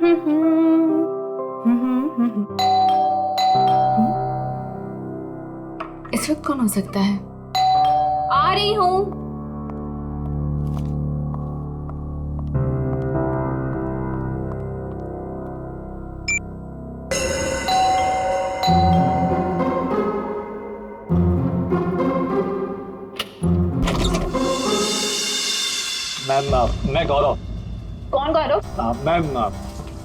इस वक्त कौन हो सकता है? आ रही हूँ। मैम, मैं गौरव। कौन गौरव? मैम,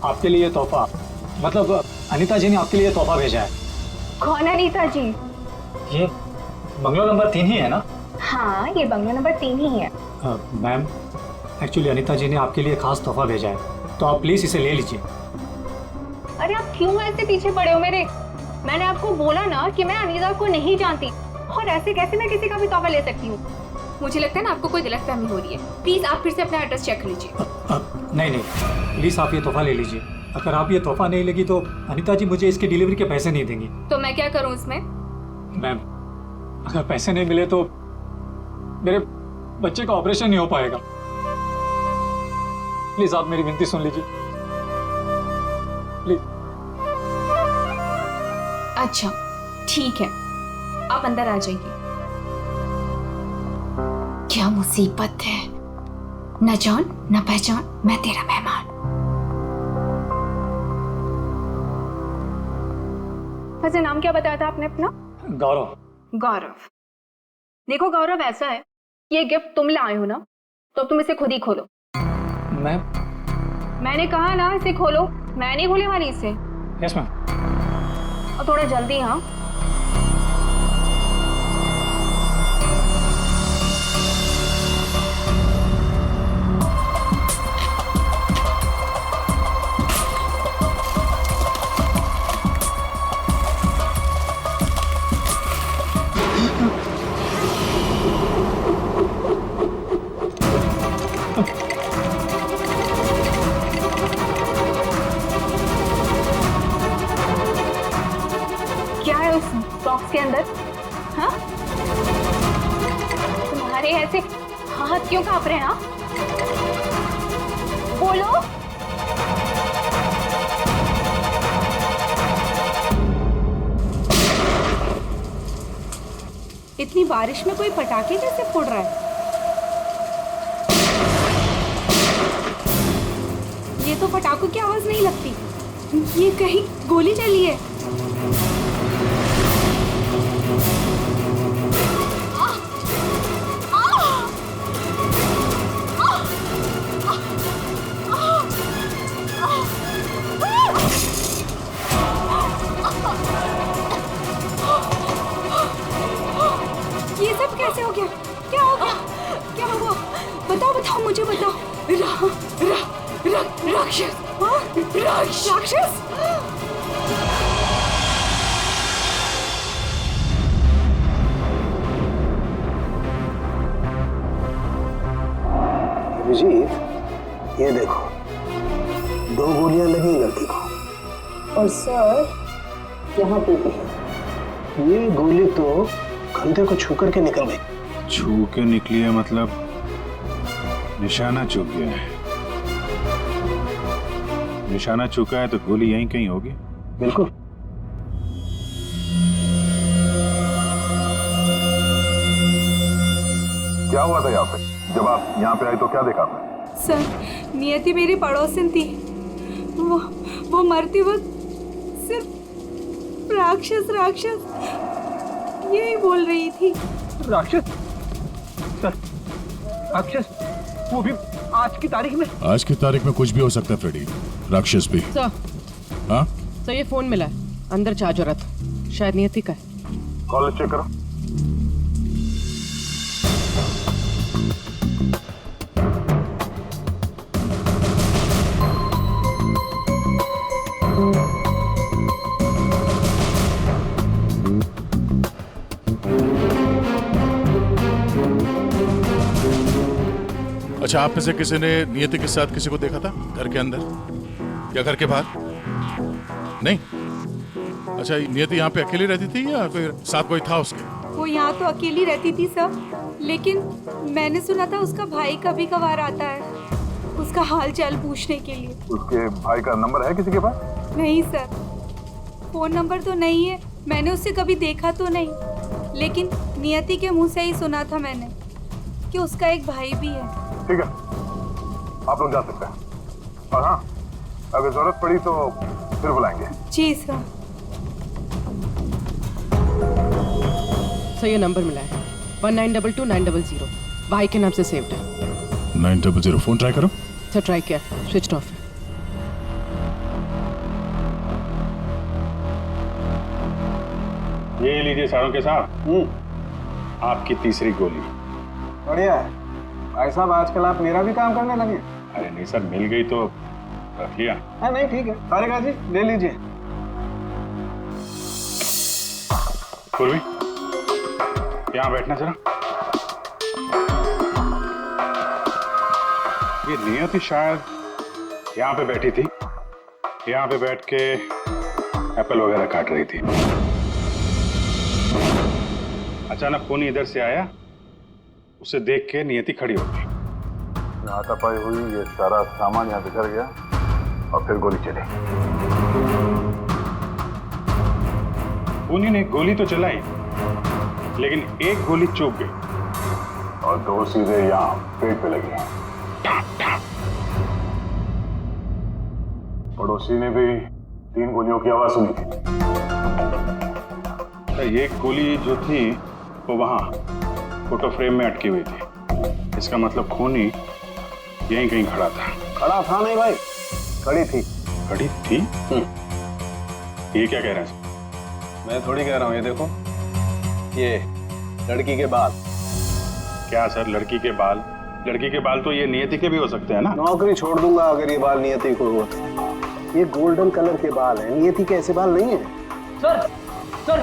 आपके लिए तोहफा, मतलब अनीता जी ने आपके लिए तोहफा भेजा है। कौन अनीता जी? ये बंगलो नंबर 3 ही है ना? हाँ, ये बंगलो नंबर 3 ही है। मैम, एक्चुअली अनीता जी ने आपके लिए खास तोहफा भेजा है, तो आप प्लीज इसे ले लीजिए। अरे आप क्यों ऐसे पीछे पड़े हो मेरे? मैंने आपको बोला ना कि मैं अनीता को नहीं जानती, और ऐसे कैसे मैं किसी का भी तोहफा ले सकती हूँ? मुझे लगता है ना आपको कोई गलतफहमी हो रही है। प्लीज आप फिर से अपना एड्रेस चेक कर लीजिए। नहीं, प्लीज आप ये तोहफा ले लीजिए। अगर आप ये तोहफा नहीं लेगी तो अनीता जी मुझे इसकी डिलीवरी के पैसे नहीं देंगी। तो मैं क्या करूँ इसमें? मैम, अगर पैसे नहीं मिले तो मेरे बच्चे का ऑपरेशन नहीं हो पाएगा। प्लीज आप मेरी विनती सुन लीजिए, प्लीज। अच्छा ठीक है, आप अंदर आ जाइए। क्या मुसीबत है, न जान न पहचान, मैं तेरा मेहमान। वैसे नाम क्या बताया था आपने अपना? गौरव। गौरव। देखो गौरव, ऐसा है, ये गिफ्ट तुम लाए हो ना, तो तुम इसे खुद ही खोलो। मैंने कहा ना इसे खोलो, मैं नहीं खोलने वाली इसे। Yes ma'am. और थोड़ा जल्दी। हाँ, क्या है उस बॉक्स के अंदर? हाँ, तुम्हारे ऐसे हाथ क्यों कांप रहे हैं? हाँ, बोलो। इतनी बारिश में कोई पटाखे कैसे फोड़ रहा है? ये तो पटाखों की आवाज नहीं लगती, ये कहीं गोली चली है। ये सब कैसे हो गया? क्या हो गया? क्या हुआ? बताओ मुझे बताओ। राक्षस। हाँ? राक्षस? अभिजीत, ये देखो, 2 गोलियां लगी लड़की को। और सर, यहाँ पे भी। ये गोली तो कंधे को छू करके निकल गई। छू के निकली है मतलब निशाना चूक गया है। निशाना चूका है तो गोली यहीं कहीं होगी। बिल्कुल। क्या हुआ था यहाँ पे? जब आप यहाँ पे आए तो क्या देखा आपने? सर, नियति मेरी पड़ोसन थी, वो मरती वक्त सिर्फ राक्षस यही बोल रही थी। राक्षस? सर, राक्षस? वो भी आज की तारीख में? आज की तारीख में कुछ भी हो सकता है फ्रेडी, राक्षस भी। सर, हाँ सर ये फोन मिला है, अंदर चार्ज हो रहा था, शायद नियति का है। कॉलेज चेक करो। अच्छा, आप में से किसी ने नियति के साथ किसी को देखा था घर के अंदर या घर के बाहर? नहीं। अच्छा, नियति यहाँ पे अकेली रहती थी या कोई साथ कोई था उसके? वो यहाँ तो अकेली रहती थी सर, लेकिन मैंने सुना था उसका भाई कभी कभार आता है। उसका हाल चाल पूछने के लिए। उसके भाई का नंबर है किसी के पास? नहीं सर, फोन नंबर तो नहीं है, मैंने उसे कभी देखा तो नहीं, लेकिन नियति के मुंह से ही सुना था मैंने कि उसका एक भाई भी है। ठीक है, आप लोग जा सकते हैं। और हाँ, अगर जरूरत पड़ी तो फिर बुलाएंगे। जी सर। सर ये नंबर मिला है 1922-900, भाई के नाम से सेव्ड है। 900 फोन ट्राई करो। सर ट्राई किया, स्विच ऑफ है। ये लीजिए सारों के साथ आपकी तीसरी गोली। बढ़िया है भाई साहब, आजकल आप मेरा भी काम करने लगे। अरे नहीं सर, मिल गई तो रख लिया। हाँ नहीं ठीक है, तारिका जी ले लीजिए। पूर्वी यहाँ बैठना जरा। ये नियति शायद यहाँ पे बैठी थी, यहाँ पे बैठ के एप्पल वगैरह काट रही थी। अचानक खूनी इधर से आया, उसे देख के नियति खड़ी हो गई। हाथापाई हुई, ये सारा सामान यहाँ बिखर गया और फिर गोली चली। खूनी ने गोली तो चलाई, लेकिन एक गोली चूक गई और दो सीधे यहाँ पेट पे लगी। पड़ोसी ने भी 3 गोलियों की आवाज सुनी थी। ये गोली जो थी वो वहां फोटो फ्रेम में अटकी हुई थी। इसका मतलब खूनी यहीं कहीं खड़ा था। खड़ा था नहीं भाई, खड़ी थी। खड़ी थी? ये क्या कह रहे हैं? मैं थोड़ी कह रहा हूँ, ये देखो, ये लड़की के बाल। क्या सर, लड़की के बाल? लड़की के बाल तो ये नियति के भी हो सकते हैं ना। नौकरी छोड़ दूंगा अगर ये बाल नियति को हो। ये गोल्डन कलर के बाल हैं, नियति के ऐसे बाल नहीं है। सर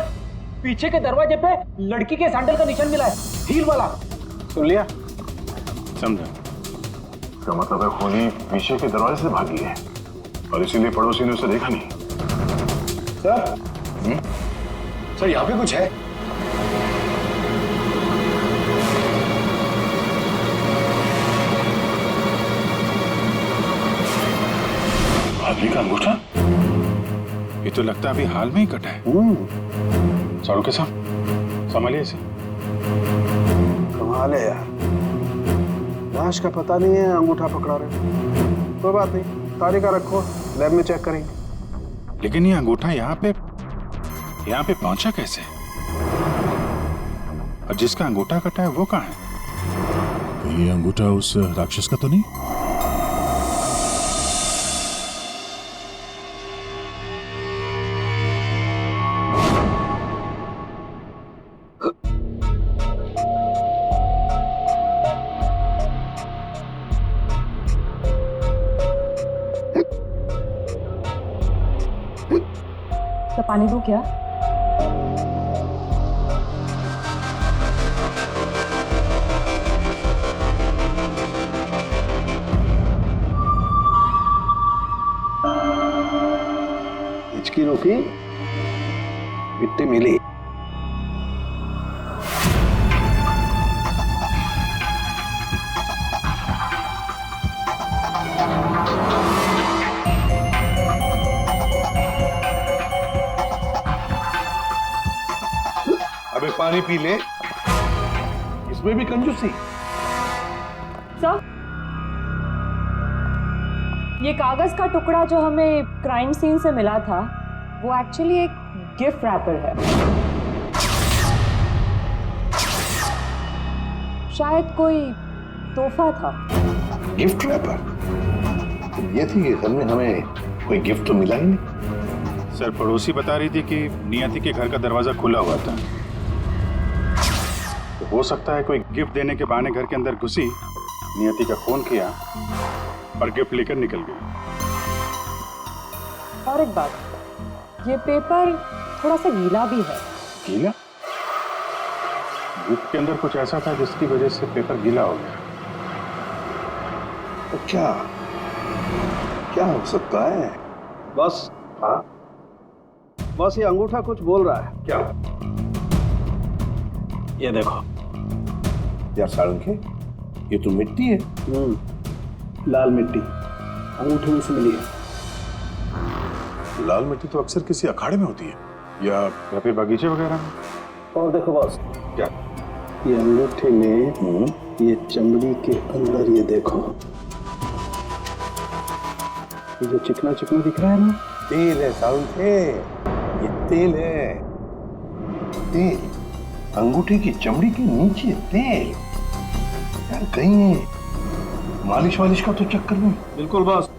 पीछे के दरवाजे पे लड़की के सैंडल का निशान मिला है, हील वाला। सुन लिया? समझा। इसका मतलब है खूनी पीछे के दरवाजे से भागी है और इसीलिए पड़ोसी ने उसे देखा नहीं। सर यहाँ पे कुछ है। आदमी का अंगूठा? ये तो लगता है अभी हाल में ही कटा है। सारों के साथ संभालिए इसे। कमाल है यार, लाश का पता नहीं है, अंगूठा पकड़ा रहे। कोई बात नहीं, तारिका रखो, लैब में चेक करेंगे। लेकिन ये अंगूठा यहाँ पे पहुंचा कैसे? और जिसका अंगूठा कटा है वो कहाँ है? ये अंगूठा उस राक्षस का तो नहीं? तो पानी दूं क्या? हिचकी रोकी, मिट्टी मिली। अबे पानी पी ले, इसमें भी कंजूसी। सर, ये कागज का टुकड़ा जो हमें क्राइम सीन से मिला था, वो एक्चुअली एक गिफ्ट रैपर है। शायद कोई तोहफा था। Gift wrapper? ये थी कि घर में हमें कोई गिफ्ट तो मिला ही नहीं। सर, पड़ोसी बता रही थी कि नियति के घर का दरवाजा खुला हुआ था। तो हो सकता है कोई गिफ्ट देने के बहाने घर के अंदर घुसी, नियति का खून किया और गिफ्ट लेकर निकल गई। और एक बात, ये पेपर थोड़ा सा गीला भी है। गीला? गिफ्ट के अंदर कुछ ऐसा था जिसकी वजह से पेपर गीला हो गया। तो क्या हो सकता है? बस बस ये अंगूठा कुछ बोल रहा है। क्या? ये देखो। यार सारंगी, ये तो मिट्टी है। लाल मिट्टी अंगूठे में से मिली है। लाल मिट्टी तो अक्सर किसी अखाड़े में होती है या फिर बगीचे वगैरह में। और देखो बॉस, क्या? ये अंगूठे में ये चमड़ी के अंदर ये देखो, ये जो चिकना चिकना दिख रहा है ना, तेल है साउंड है, ये तेल है। तेल अंगूठे की चमड़ी के नीचे तेल। यार कहीं मालिश वालिश का तो चक्कर नहीं? बिल्कुल बॉस,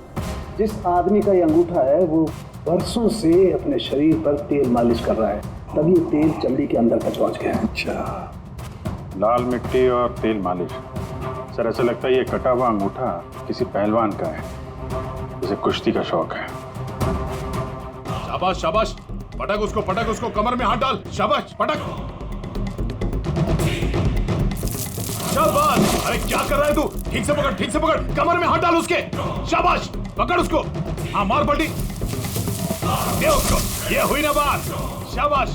जिस आदमी का ये अंगूठा है वो बरसों से अपने शरीर पर तेल मालिश कर रहा है, तभी ये तेल चमड़ी के अंदर तक पहुंच गया है। अच्छा, लाल मिट्टी और तेल मालिश। सर ऐसा लगता है ये कटा हुआ अंगूठा किसी पहलवान का है, उसे कुश्ती का शौक है। शाबाश शाबाश, पटक उसको कमर में हाथ डाल। शाबाश, पटक। शाबाश। अरे क्या कर रहा है तू? ठीक से पकड़, कमर में हाथ डाल उसके। शाबाश, पकड़ उसको। हाँ, मार पलटी दे उसको। ये हुई ना बात। शाबाश,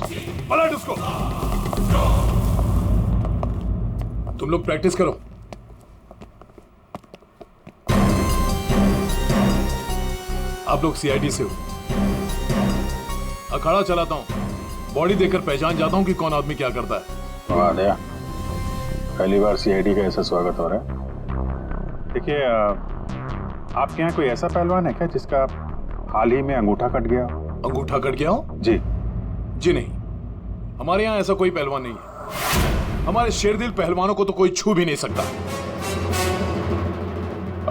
पलट उसको। तुम लोग प्रैक्टिस करो। आप लोग सीआईडी से हो। अखाड़ा चलाता हूं, बॉडी देखकर पहचान जाता हूं कि कौन आदमी क्या करता है। वाह दया, पहली बार सीआईडी का ऐसा स्वागत हो रहा है। देखिए, आपके यहाँ कोई ऐसा पहलवान है क्या जिसका हाल ही में अंगूठा कट गया? अंगूठा कट गया हो? जी नहीं, हमारे यहाँ ऐसा कोई पहलवान नहीं है। हमारे शेरदिल पहलवानों को तो कोई छू भी नहीं सकता।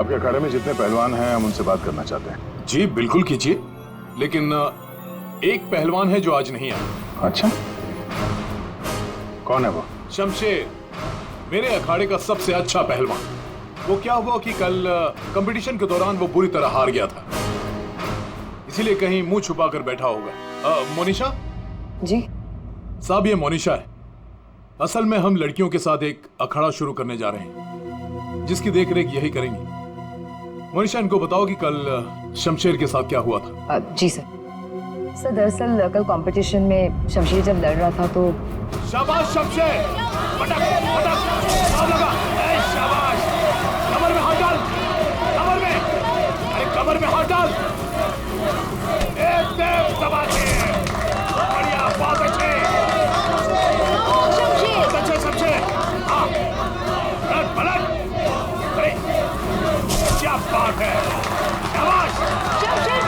आपके अखाड़े में जितने पहलवान हैं हम उनसे बात करना चाहते हैं। जी बिल्कुल कीजिए, लेकिन एक पहलवान है जो आज नहीं आया। अच्छा, कौन है वो? शमशेर, मेरे अखाड़े का सबसे अच्छा पहलवान। वो क्या हुआ कि कल कंपटीशन के दौरान वो बुरी तरह हार गया था, इसीलिए कहीं मुंह छुपा कर बैठा होगा। मोनिशा जी साहब, ये मोनिशा है। असल में हम लड़कियों के साथ एक अखाड़ा शुरू करने जा रहे हैं, जिसकी देखरेख यही करेंगी। मोनिशा, इनको बताओ कि कल शमशेर के साथ क्या हुआ था। जी सर। दरअसल कल कंपटीशन में शमशेर जब लड़ रहा था तो। शाबाश शमशेर, पटक पटक, हाथ लगा। ए शाबाश, कमर में हाथ डाल, कमर में, अरे कमर में हाथ डाल। एकदम दबाके, बढ़िया, बहुत अच्छे शमशेर। हाँ, पलट पलट, अरे क्या बात है। शाबाश शमशेर,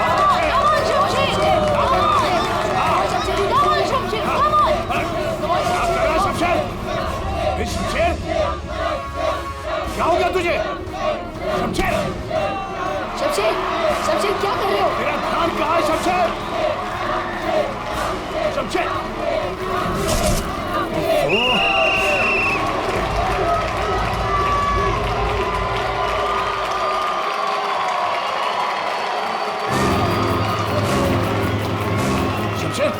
शमशेर, क्या हो गया तुझे? शमशेर, शमशेर क्या कर रहे हो? तेरा ध्यान कहाँ है शमशेर? शमशेर, शमशेर,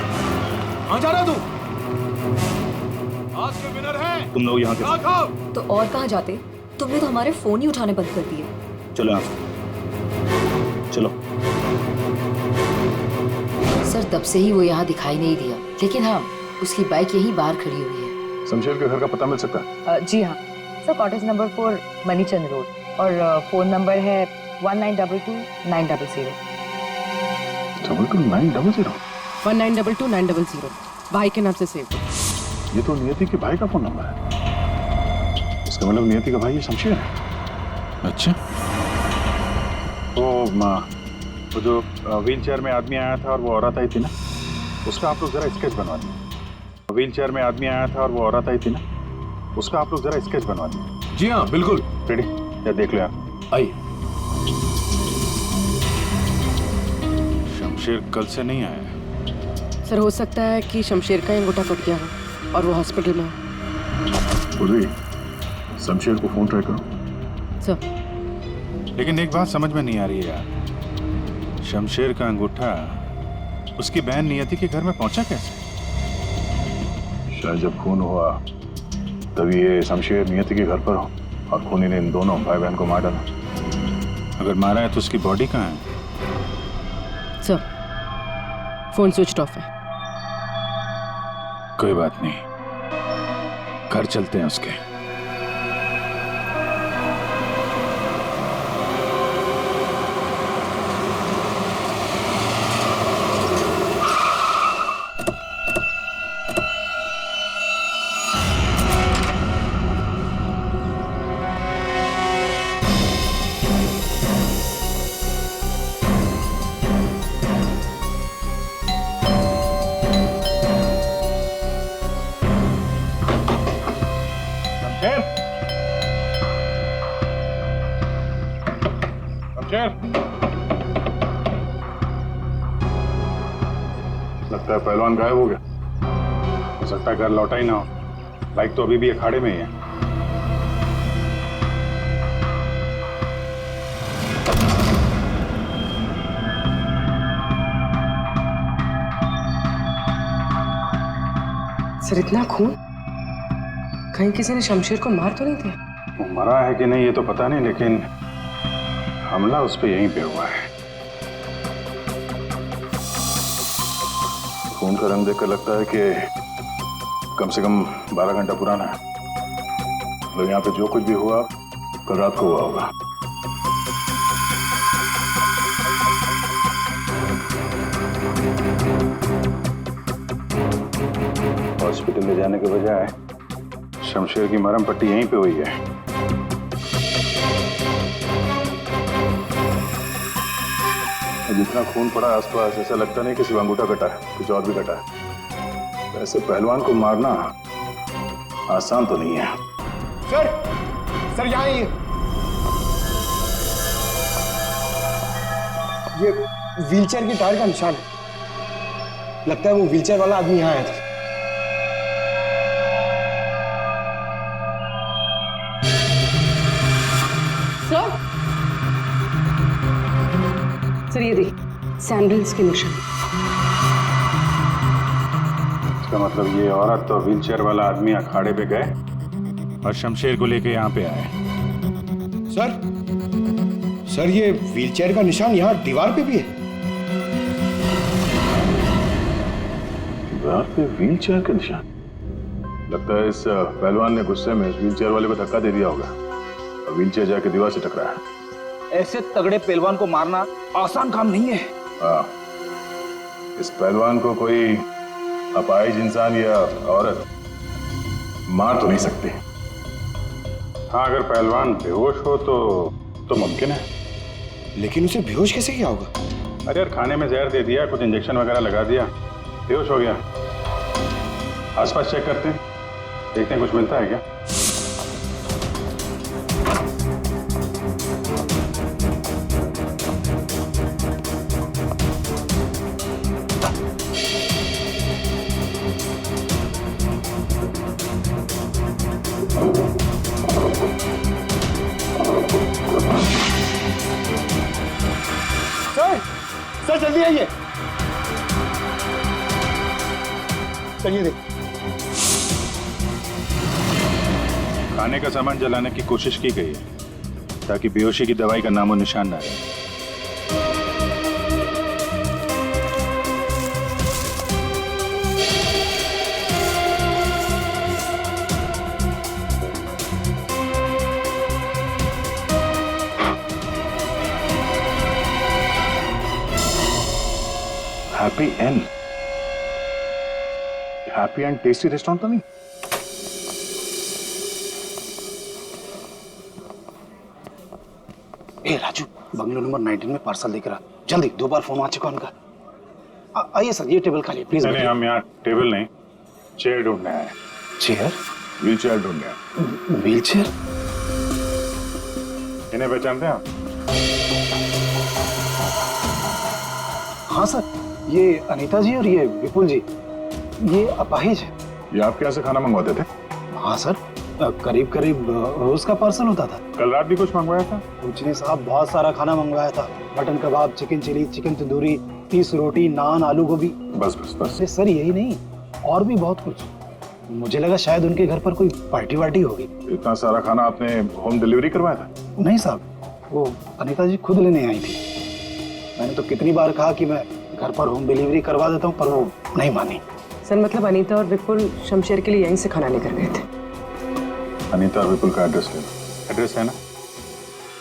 कहाँ जा रहा है तू? आज के विनर है तुम लोग यहाँ के। तो और कहाँ जाते? तुमने तो हमारे फोन ही उठाने बंद कर दिए। चलो यहाँ से, चलो। सर तब से ही वो यहाँ दिखाई नहीं दिया, लेकिन हाँ उसकी बाइक यहीं बाहर खड़ी हुई है। शमशेर के घर का पता मिल सकता है? जी हाँ सर, कॉटेज नंबर 4 मनीचंद रोड, और फोन नंबर है 1922-900। 900? 1922-900 भाई के नाम से सेव। ये तो नियति के भाई का फोन नंबर है। इसका मतलब नियति का भाई ये शमशेर है। अच्छा, तो वो जो व्हील चेयर में आदमी आया था और वो औरत आई थी ना, उसका आप लोग जरा स्केच बनवा दीजिए। व्हील चेयर में आदमी आया था और वो औरत आई थी ना, उसका आप लोग जरा स्केच बनवा दीजिए। जी हाँ बिल्कुल। रेडी? या देख लो यार। आइए। शमशेर कल से नहीं आया। सर हो सकता है कि शमशेर का अंगूठा कट गया हो और वो हॉस्पिटल में हो। उर्वी, शमशेर को फोन ट्राई करो। सर लेकिन एक बात समझ में नहीं आ रही है यार, शमशेर का अंगूठा उसकी बहन नियति के घर में पहुंचा कैसे? शायद जब खून हुआ तभी ये शमशेर नियति के घर पर हो और खूनी ने इन दोनों भाई बहन को मार डाला। अगर मारा है तो उसकी बॉडी कहाँ है? सर फोन स्विच ऑफ है। कोई बात नहीं, घर चलते हैं उसके। शमशेर, लगता है पहलवान गायब हो गया। हो सकता है घर लौटा ही ना हो। बाइक तो अभी भी अखाड़े में ही है। सर इतना खून, कहीं किसी ने शमशेर को मार तो नहीं दिया? वो मरा है कि नहीं ये तो पता नहीं, लेकिन हमला उस पर यहीं पे हुआ है। खून का रंग देखकर लगता है कि कम से कम 12 घंटा पुराना है। मतलब यहाँ पे जो कुछ भी हुआ कल रात को हुआ होगा। हॉस्पिटल ले जाने के बजाय शमशेर की मरहम पट्टी यहीं पे हुई है। जितना खून पड़ा आसपास ऐसा लगता नहीं कि सिर्फ अंगूठा कटा है, कुछ और भी कटा है। वैसे पहलवान को मारना आसान तो नहीं है। सर यहाँ ही ये व्हीलचेयर की टायर का निशान है। लगता है वो व्हीलचेयर वाला आदमी यहाँ आया था। सर ये देखिए सैंडल्स के निशान। इसका मतलब ये औरत और व्हीलचेयर वाला आदमी अखाड़े पे गए और शमशेर को लेके यहाँ पे आए। सर ये व्हीलचेयर का निशान यहाँ दीवार पे भी है। दीवार पे व्हीलचेयर का निशान? लगता है इस पहलवान ने गुस्से में इस व्हीलचेयर वाले को धक्का दे दिया होगा और व्हीलचेयर जाके दीवार से टकराया है। ऐसे तगड़े पहलवान को मारना आसान काम नहीं है। हाँ, इस पहलवान को कोई अपाहिज इंसान या औरत मार तो नहीं सकती। हाँ, अगर पहलवान बेहोश हो तो मुमकिन है। लेकिन उसे बेहोश कैसे किया होगा? अरे यार, खाने में जहर दे दिया, कुछ इंजेक्शन वगैरह लगा दिया, बेहोश हो गया। आसपास चेक करते हैं, देखते हैं कुछ मिलता है क्या। सर जल्दी आइए। सर ये देख। खाने का सामान जलाने की कोशिश की गई है ताकि बेहोशी की दवाई का नामो निशान ना रहे। हैप्पी एंड टेस्टी रेस्टोरेंट तो नहीं? ए राजू, बंगलो नंबर 19 में पार्सल देकर आ। जल्दी, 2 बार फोन आ चुका उनका। आइए सर, ये टेबल खाली प्लीज। नहीं, हम यहाँ टेबल नहीं, चेयर ढूंढने आए। चेयर? व्हील चेयर ढूंढने आए। Wheel chair? इन्हें पहचानते हैं आप? हाँ सर, ये अनीता जी और ये विपुल जी, ये अपाहिज है। ये आपके यहाँ से खाना मंगवाते थे? हाँ सर, करीब करीब रोज का पार्सल होता था। कल रात भी कुछ मंगवाया था? कुछ नहीं साहब, बहुत सारा खाना मंगवाया था। मटन कबाब, चिकन चिली, चिकन तंदूरी, 30 रोटी, नान, आलू गोभी। बस बस बस। अरे सर यही नहीं, और भी बहुत कुछ। मुझे लगा शायद उनके घर पर कोई पार्टी वार्टी होगी। इतना सारा खाना आपने होम डिलीवरी करवाया था? नहीं साहब, वो अनीता जी खुद लेने आई थी। मैंने तो कितनी बार कहा कि मैं घर पर होम डिलीवरी करवा देता हूँ, पर वो नहीं मानी। सर मतलब अनीता और विपुल शमशेर के लिए यहीं से खाना लेकर गए थे। अनीता और विपुल का एड्रेस लेना। एड्रेस है ना?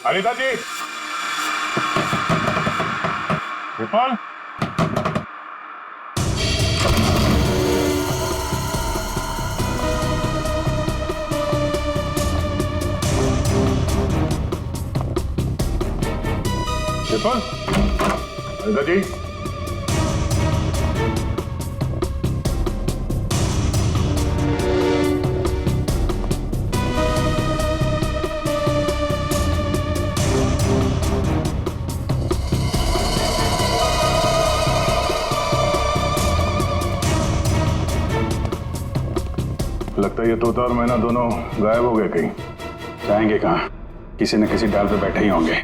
अनीता जी, विपुल, विपुल, अनीता जी। लगता है ये तोता और मैना दोनों गायब हो गए कहीं। जाएंगे कहाँ? किसी न किसी डाल पे बैठे ही होंगे।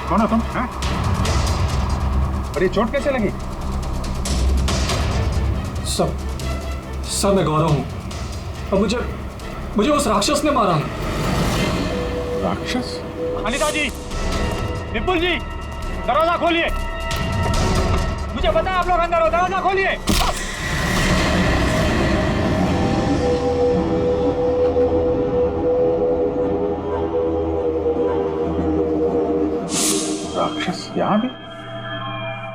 कौन हो तुम? हैं? और ये चोट कैसे लगी? सब मैं गौरव हूँ और मुझे उस राक्षस ने मारा है। राक्षस? अनिता जी, विपुल जी, दरवाजा खोलिए। मुझे पता है आप लोग अंदर हो, दरवाजा खोलिए। राक्षस यहाँ भी?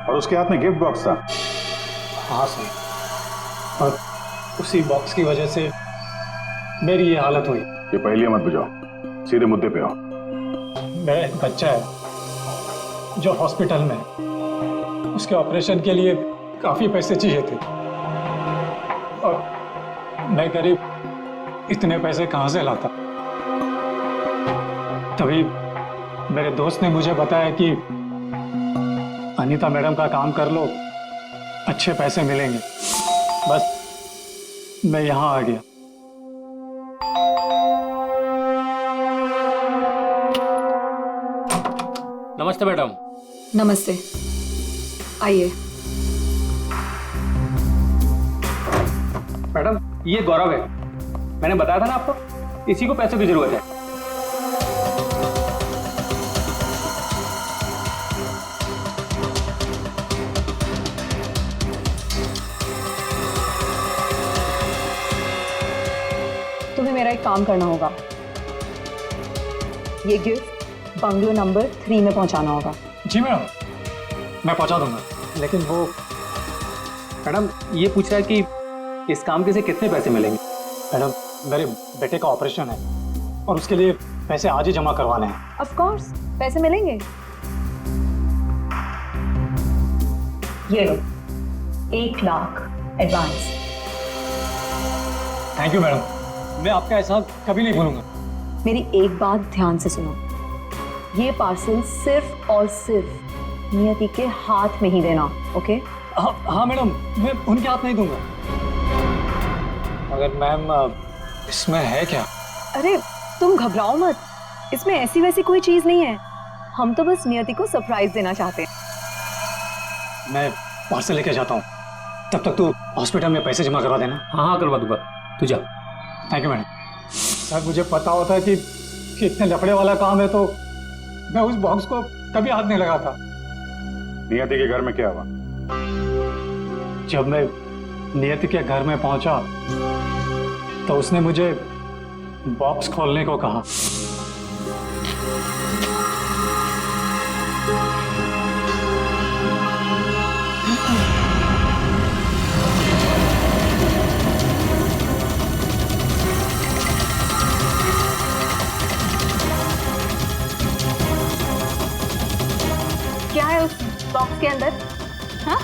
और उसके हाथ में गिफ्ट बॉक्स था। हाँ सर, और उसी बॉक्स की वजह से मेरी ये हालत हुई। ये पहले मत बुझाओ, सीधे मुद्दे पे आओ। मेरा एक बच्चा है जो हॉस्पिटल में है। उसके ऑपरेशन के लिए काफी पैसे चाहिए थे और मैं गरीब इतने पैसे कहाँ से लाता। तभी मेरे दोस्त ने मुझे बताया कि अनीता मैडम का काम कर लो, अच्छे पैसे मिलेंगे। बस मैं यहाँ आ गया। नमस्ते मैडम। नमस्ते, आइए। मैडम, ये गौरव है। मैंने बताया था ना आपको, इसी को पैसे की जरूरत है। तुम्हें मेरा एक काम करना होगा। ये गिफ्ट बंगलो नंबर 3 में पहुंचाना होगा। जी मैडम, मैं पहुंचा दूंगा। लेकिन वो मैडम ये पूछ रहा है कि इस काम के से कितने पैसे मिलेंगे। मैडम, मेरे बेटे का ऑपरेशन है और उसके लिए पैसे आज ही जमा करवाने हैं। ऑफ कोर्स पैसे मिलेंगे। ये लो 1 lakh advance. Thank you madam, मैं आपका एहसान कभी नहीं भूलूंगा। मेरी एक बात ध्यान से सुनो, ये पार्सल सिर्फ और सिर्फ नियति के हाथ में ही देना, ओके? हाँ मैडम, मैं उनके हाथ नहीं दूंगा। मगर मैम, इसमें है क्या? अरे तुम घबराओ मत, इसमें ऐसी वैसी कोई चीज नहीं है। हम तो बस नियति को सरप्राइज देना चाहते हैं। मैं पार्सल लेके जाता हूँ, तब तक तू हॉस्पिटल में पैसे जमा करवा देना। हाँ करवा दूंगा, तू जा। Thank you madam. सर, मुझे पता होता कि इतने लफड़े वाला काम है तो मैं उस बॉक्स को कभी हाथ नहीं लगाता। नियति के घर में क्या हुआ? जब मैं नियति के घर में पहुंचा तो उसने मुझे बॉक्स खोलने को कहा। क्या है उस बॉक्स के अंदर? हाँ,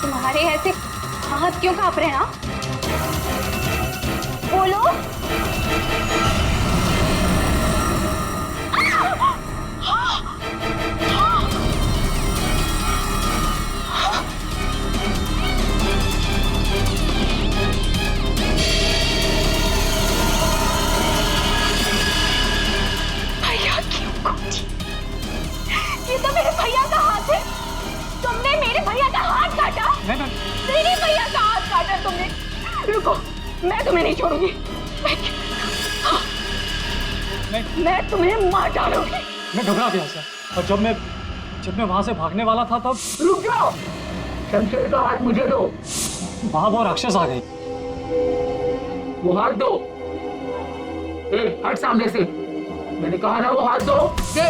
तुम्हारे ऐसे हाथ क्यों कांप रहे हैं? हाँ, बोलो। भैया क्यों कूदी? ये तो मेरे भैया का हाथ है। तुमने मेरे भैया का हाथ काटा? मेरे भैया का हाथ काटा तुमने। रुको, मैं तुम्हें नहीं छोड़ूंगी। मैं तुम्हें मार डालूंगी। मैं घबरा गया सर, और जब मैं वहां से भागने वाला था तब रुक जाओ, शमशेर का हाथ मुझे दो। वहां वो राक्षस आ गई। वो हाथ दो। हट सामने से, मैंने कहा ना वो हाथ दो। दे।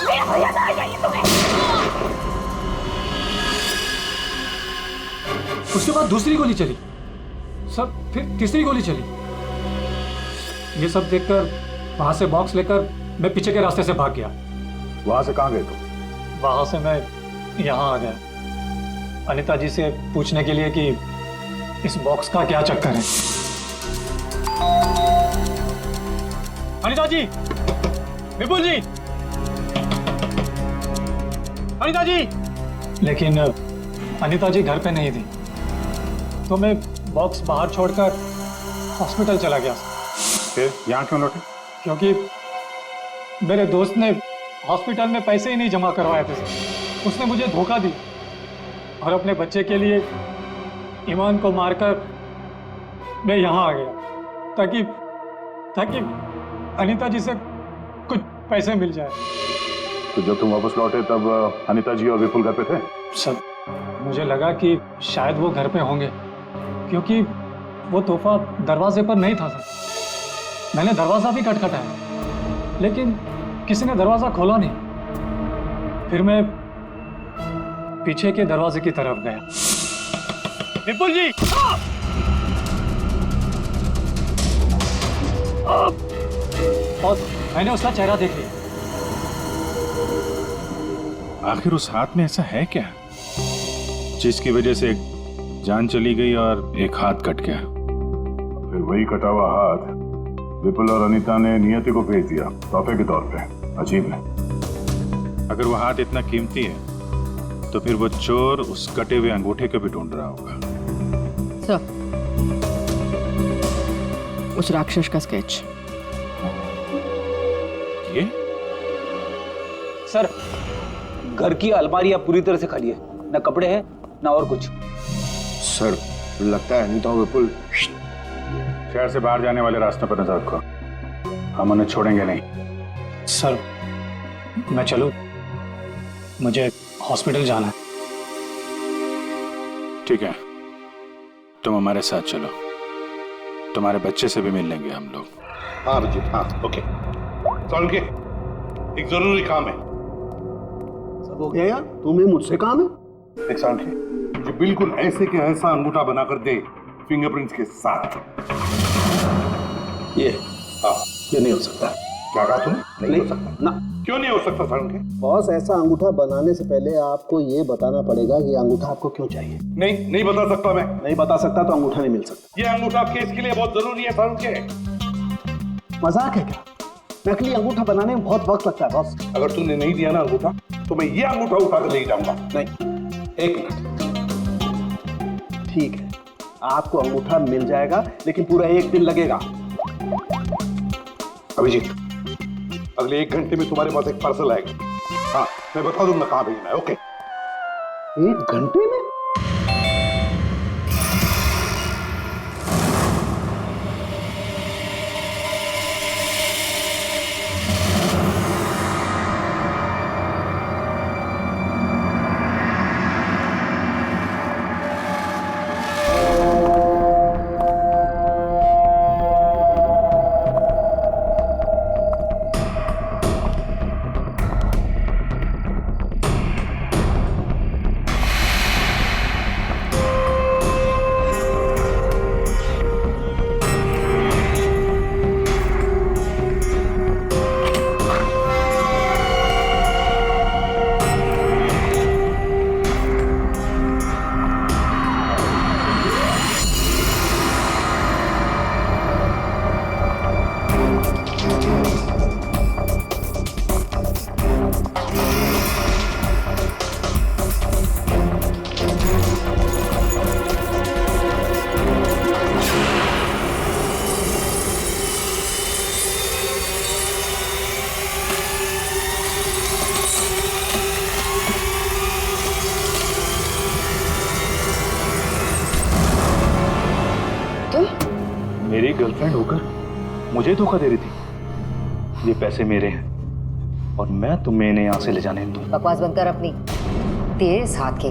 मेरा भैया कहाँ चाहिए तुम्हें? उसके बाद दूसरी गोली चली सर, फिर तीसरी गोली चली। ये सब देखकर वहां से बॉक्स लेकर मैं पीछे के रास्ते से भाग गया। वहां से कहाँ गए तुम? वहां से मैं यहाँ आ गया अनीता जी से पूछने के लिए कि इस बॉक्स का क्या चक्कर है। अनीता जी, विपुल जी, अनीता जी। लेकिन अनीता जी घर पे नहीं थी, तो मैं बॉक्स बाहर छोड़कर हॉस्पिटल चला गया। फिर यहाँ क्यों लौटे? क्योंकि मेरे दोस्त ने हॉस्पिटल में पैसे ही नहीं जमा करवाए थे। उसने मुझे धोखा दी और अपने बच्चे के लिए ईमान को मारकर मैं यहाँ आ गया ताकि अनीता जी से कुछ पैसे मिल जाए। तो जब तुम वापस लौटे तब अनीता जी और विपुल घर पे थे? सर, मुझे लगा कि शायद वो घर पे होंगे क्योंकि वो तोहफा दरवाजे पर नहीं था सर। मैंने दरवाजा भी खटखटाया लेकिन किसी ने दरवाजा खोला नहीं। फिर मैं पीछे के दरवाजे की तरफ गया। विपुल जी! और मैंने उसका चेहरा देख लिया। आखिर उस हाथ में ऐसा है क्या जिसकी वजह से एक जान चली गई और एक हाथ कट गया? फिर वही कटा हुआ हाथ विपुल और अनीता ने नियति को भेज दिया तोहफे के तौर पे। अजीब है। अगर वो हाथ इतना कीमती है तो फिर वो चोर उस कटे हुए अंगूठे को भी ढूंढ रहा होगा। सर, उस राक्षस का स्केच। ये सर, घर की अलमारियां पूरी तरह से खाली है, न कपड़े हैं न और कुछ। सर, लगता है अनीता और विपुल शहर से बाहर जाने वाले रास्ते पर नजर रखो, हम उन्हें छोड़ेंगे नहीं। सर, मैं चलूं? मुझे हॉस्पिटल जाना है। ठीक है, तुम हमारे साथ चलो, तुम्हारे बच्चे से भी मिल लेंगे हम लोग। हाँ अभिजीत, हाँ ओके। सालुंके, एक जरूरी काम है। सब हो गया यार, तुम्हें मुझसे काम है। एक सालुंके, मुझे बिल्कुल ऐसे के ऐसा अंगूठा बनाकर दे फिंगरप्रिंट्स के साथ। ये हाँ, ये नहीं हो सकता। क्या कहा तुमने? नहीं हो सकता ना। क्यों नहीं हो सकता सालुंके? बॉस, ऐसा अंगूठा बनाने से पहले आपको ये बताना पड़ेगा कि अंगूठा आपको क्यों चाहिए। नहीं बता सकता मैं। नहीं बता सकता तो अंगूठा नहीं मिल सकता। ये अंगूठा केस के लिए बहुत जरूरी है सालुंके। मजाक है क्या? नकली अंगूठा बनाने में बहुत वक्त लगता है बॉस। अगर तूने नहीं दिया ना अंगूठा तो मैं ये अंगूठा उठा कर ले जाऊंगा। नहीं, एक मिनट। ठीक है, आपको अंगूठा मिल जाएगा लेकिन पूरा 1 दिन लगेगा। अभिजीत, अगले 1 घंटे में तुम्हारे पास एक पार्सल आएगा। हाँ, मैं बता दूंगा कहाँ भेजना है। ओके? 1 घंटे में? मेरी गर्लफ्रेंड होकर मुझे धोखा दे रही थी। ये पैसे मेरे हैं और मैं तुम्हें इन्हें यहाँ से ले जाने दूँ। बकवास बंद कर अपनी। तेरे साथ के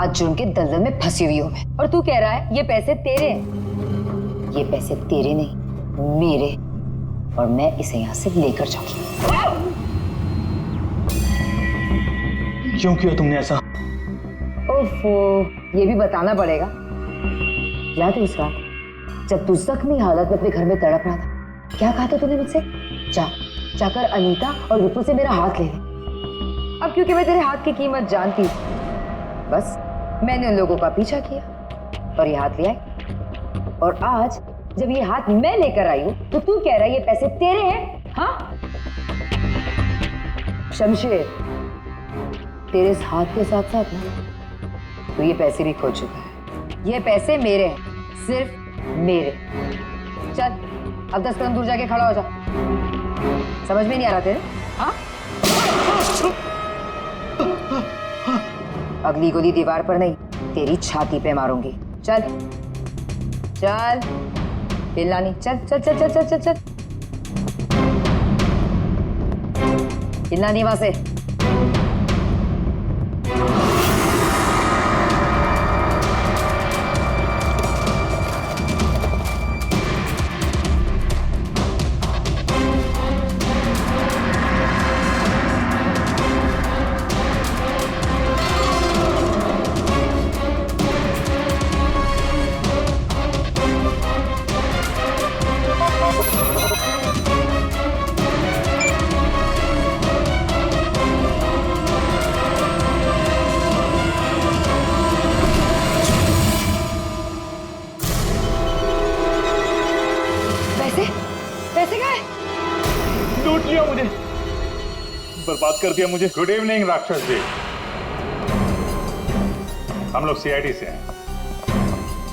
आज जुर्म के दलदल में फंसी हुई हूँ मैं, और तू कह रहा है ये पैसे तेरे हैं। ये पैसे तेरे नहीं, मेरे, और मैं इसे यहाँ से लेकर जाऊंगी। क्यों किया तुमने ऐसा? ओफो, ये भी बताना पड़ेगा। याद है उस रात जब तू जख्मी हालत में अपने घर में तड़प रहा था, क्या कहा था तूने मुझसे? जाकर अनीता और विपुल से मेरा हाथ ले ले। अब क्योंकि मैं तेरे हाथ की कीमत जानती हूँ, बस मैंने उन लोगों का पीछा किया और ये हाथ ले आई। और आज जब ये हाथ मैं लेकर आई हूं तो तू कह रहा है ये पैसे तेरे हैं? हाँ शमशेर, तेरे इस हाथ के साथ साथ ना तो ये पैसे भी खो चुका है। ये पैसे मेरे हैं, सिर्फ मेरे। चल अब 10 कदम दूर जाके खड़ा हो जा। समझ में नहीं आ रहा तेरे? हाँ अगली गोली दीवार पर नहीं, तेरी छाती पे मारूंगी। चल चल हिलना नहीं। चल चल चल चल चल चल चल हिलना नहीं वहां से। लूट लिया मुझे, बर्बाद कर दिया मुझे। गुड इवनिंग राक्षस जी, हम लोग सीआईडी से हैं।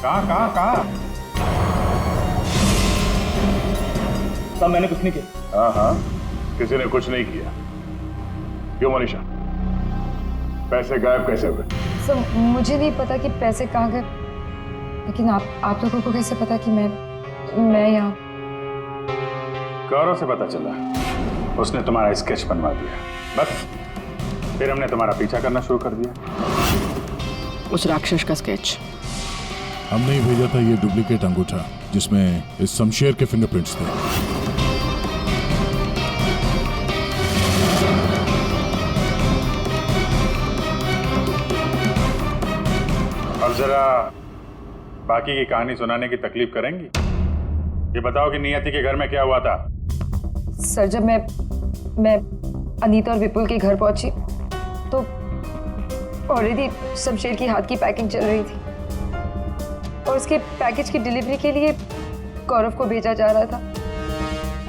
कहाँ? साहब मैंने कुछ नहीं किया। हाँ, किसी ने कुछ नहीं किया। क्यों मनीषा, पैसे गायब कैसे हुए? सर मुझे नहीं पता कि पैसे कहाँ गए, लेकिन आप लोगों को कैसे पता कि मैं यहाँ? गौरव से पता चला, उसने तुम्हारा स्केच बनवा दिया। बस फिर हमने तुम्हारा पीछा करना शुरू कर दिया। उस राक्षस का स्केच हमने ही भेजा था, ये डुप्लीकेट अंगूठा जिसमें इस शमशेर के फिंगरप्रिंट्स थे। अब जरा बाकी की कहानी सुनाने की तकलीफ करेंगी? ये बताओ कि नियति के घर में क्या हुआ था? सर जब मैं अनीता और विपुल के घर पहुंची तो ऑलरेडी शमशेर की हाथ की पैकिंग चल रही थी और उसके पैकेज की डिलीवरी के लिए गौरव को भेजा जा रहा था।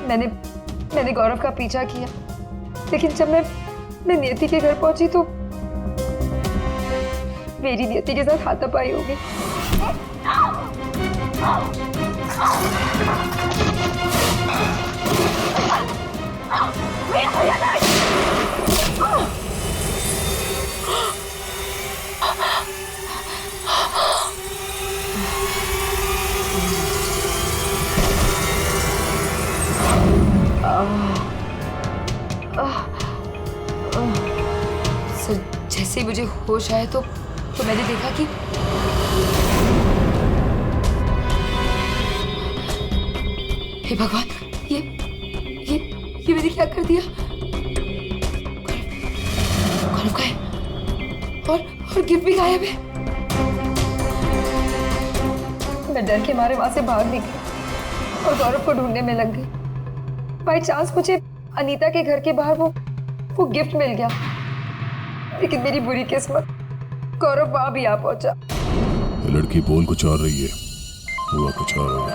मैंने गौरव का पीछा किया, लेकिन जब मैं नियति के घर पहुंची तो मेरी नियति के साथ हाथापाई हो गई। सर जैसे ही मुझे होश आया तो मैंने देखा कि हे भगवान, ये मैंने क्या कर दिया? गौरव का है और गिफ्ट भी गायब है। मैं डर के मारे वहां से भाग निकली और गौरव को ढूंढने में लग गई। बाई चांस मुझे अनीता के घर के बाहर वो गिफ्ट मिल गया, लेकिन मेरी बुरी किस्मत गौरव वहां भी आ पहुंचा। ये लड़की बोल कुछ और रही है, हुआ कुछ और होगा।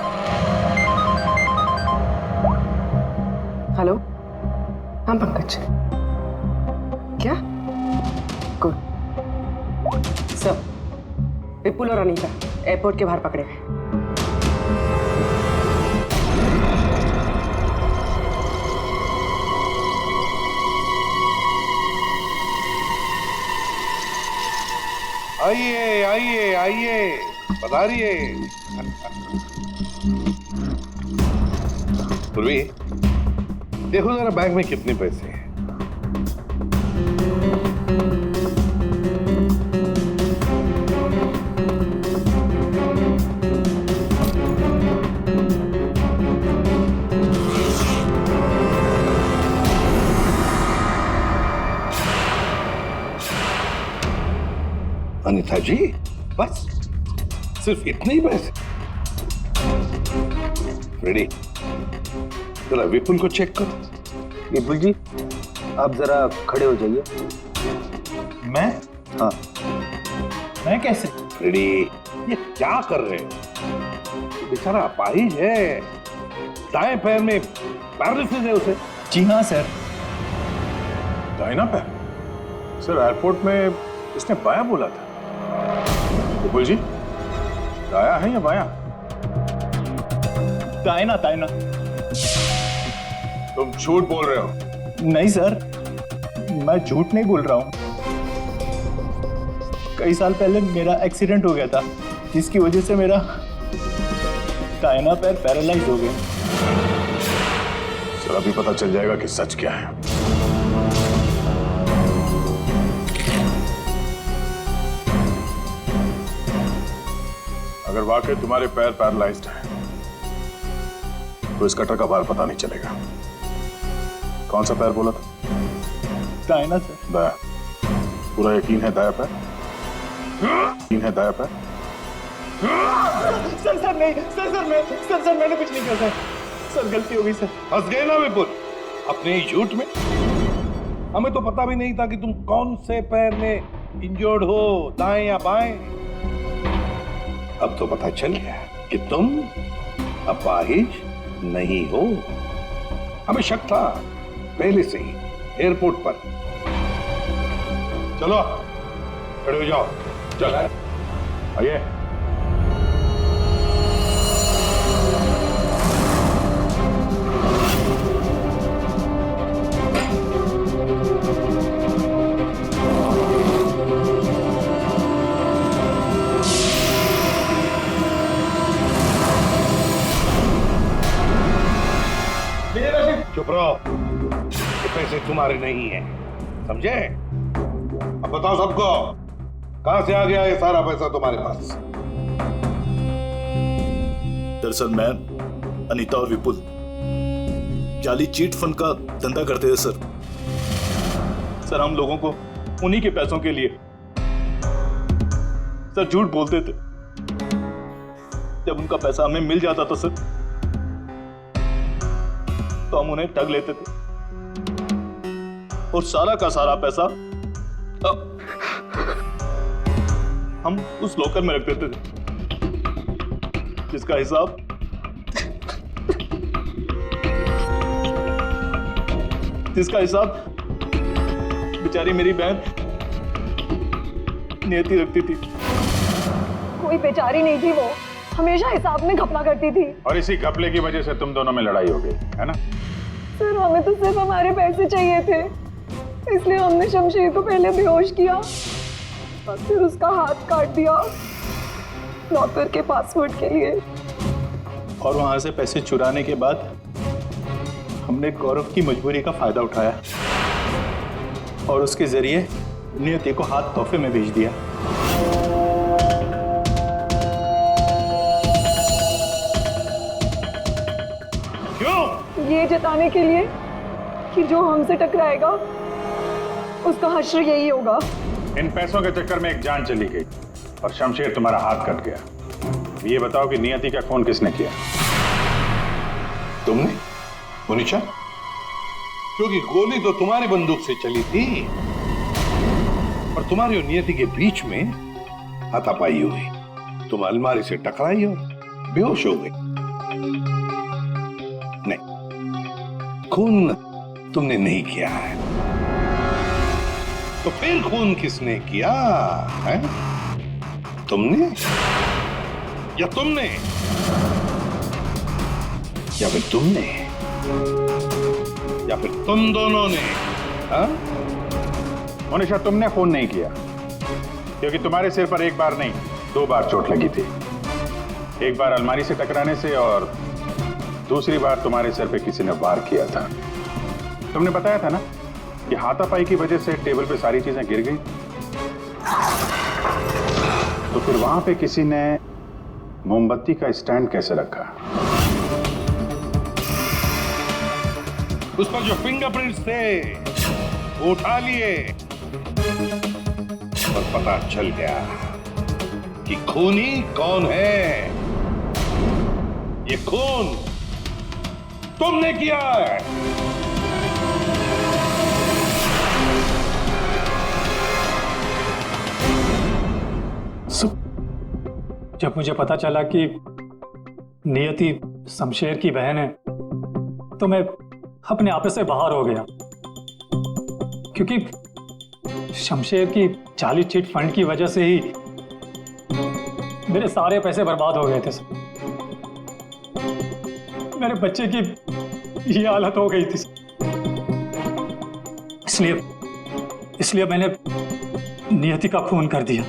हेलो, हाँ पंकज, क्या? गुड सर, विपुल और अनीता एयरपोर्ट के बाहर पकड़े गए। आइए आइए आइए, पधारिए। पूर्वी, देखो जरा बैंक में कितने पैसे हैं। अनीता जी, बस सिर्फ इतने ही पैसे? रेडी, जरा विपुल को चेक करो। विपुल जी आप जरा खड़े हो जाइए। मैं? हाँ। मैं कैसे? फ्रेडी, ये क्या कर रहे हो? बेचारा अपाहिज है, दाएं पैर में पैरालिसिस है उसे। जी हाँ सर। दाहिना पैर? सर एयरपोर्ट में इसने बाया बोला था। विपुल जी, दाया है या बाया? दाहिना दाहिना। तुम झूठ बोल रहे हो। नहीं सर, मैं झूठ नहीं बोल रहा हूँ। कई साल पहले मेरा एक्सीडेंट हो गया था, जिसकी वजह से मेरा दाहिना पैर पैरालाइज हो गया। सर अभी पता चल जाएगा कि सच क्या है। अगर वाकई तुम्हारे पैर पैरालाइज्ड हैं, तो इस कटर का बार पता नहीं चलेगा। कौन सा पैर बोला था? दाहिना सर। दाया। पूरा यकीन है दाया पैर? यकीन है दाया पैर? सर नहीं, सर मैंने कुछ नहीं किया सर गलती हो गई सर। फंस गए ना विपुल अपने ही झूठ में। हमें तो पता भी नहीं था कि तुम कौन से पैर में इंजर्ड हो, दाएं या बाएं। अब तो पता चल गया कि तुम अपाहिज नहीं हो। हमें शक था पहले से ही एयरपोर्ट पर। चलो खड़े हो जाओ। चल आइए। चुप रहो, ये पैसे तुम्हारे नहीं हैं, समझे? अब बताओ सबको, कहां से आ गया ये सारा पैसा तुम्हारे पास? दरअसल मैं, अनीता और विपुल जाली चीट फंड का धंधा करते थे सर। हम लोगों को उन्हीं के पैसों के लिए सर झूठ बोलते थे। जब उनका पैसा हमें मिल जाता था सर, तो हम उन्हें ठग लेते थे और सारा का सारा पैसा हम उस लॉकर में रख देते थे, जिसका हिसाब बेचारी मेरी बहन नियति रखती थी। कोई बेचारी नहीं थी, वो हमेशा हिसाब में घपला करती थी। और इसी घपले की वजह से तुम दोनों में लड़ाई हो गई, है ना? सर हमें तो सिर्फ हमारे पैसे चाहिए थे, इसलिए हमने शमशेर को पहले बेहोश किया और फिर उसका हाथ काट दिया लॉकर के पासवर्ड के लिए। और वहां से पैसे चुराने के बाद हमने गौरव की मजबूरी का फायदा उठाया और उसके जरिए नियति को हाथ तोहफे में भेज दिया। क्यों? ये जताने के लिए कि जो हमसे टकराएगा उसका हश्र यही होगा। इन पैसों के चक्कर में एक जान चली गई और शमशेर तुम्हारा हाथ कट गया। ये बताओ कि नियति का खून किसने किया? तुमने? मुनीशा? क्योंकि गोली तो तुम्हारी बंदूक से चली थी और तुम्हारी और नियति के बीच में हाथापाई हुई। तुम अलमारी से टकराई और बेहोश हो गई। नहीं, खून तुमने नहीं किया है। तो फिर खून किसने किया है? तुमने या तुमने या फिर तुमने या फिर तुम दोनों ने? हाँ? मोनिशा, तुमने खून नहीं किया, क्योंकि तुम्हारे सिर पर एक बार नहीं 2 बार चोट लगी थी। एक बार अलमारी से टकराने से और दूसरी बार तुम्हारे सिर पे किसी ने वार किया था। तुमने बताया था ना कि हाथापाई की वजह से टेबल पे सारी चीजें गिर गई। तो फिर वहां पे किसी ने मोमबत्ती का स्टैंड कैसे रखा? उस पर जो फिंगरप्रिंट्स थे वो उठा लिए और पता चल गया कि खूनी कौन है। ये खून तुमने किया है। जब मुझे पता चला कि नियति शमशेर की बहन है तो मैं अपने आप से बाहर हो गया, क्योंकि शमशेर की जाली चिट फंड की वजह से ही मेरे सारे पैसे बर्बाद हो गए थे। मेरे बच्चे की ये हालत हो गई थी, इसलिए मैंने नियति का खून कर दिया।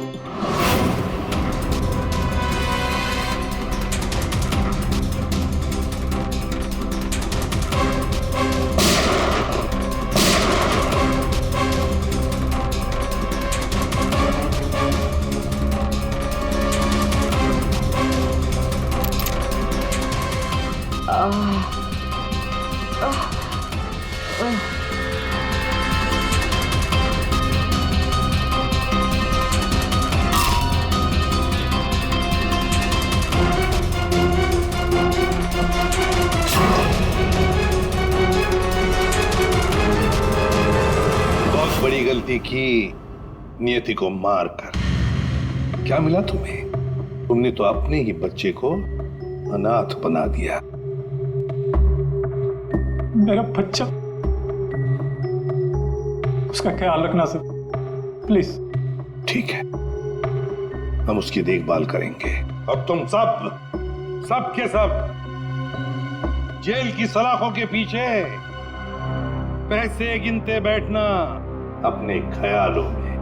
बड़ी गलती की नियति को मारकर। क्या मिला तुम्हें? तुमने तो अपने ही बच्चे को अनाथ बना दिया। मेरा बच्चा, उसका ख्याल रखना सर, प्लीज। ठीक है, हम उसकी देखभाल करेंगे। अब तुम सब के सब जेल की सलाखों के पीछे पैसे गिनते बैठना अपने ख्यालों में।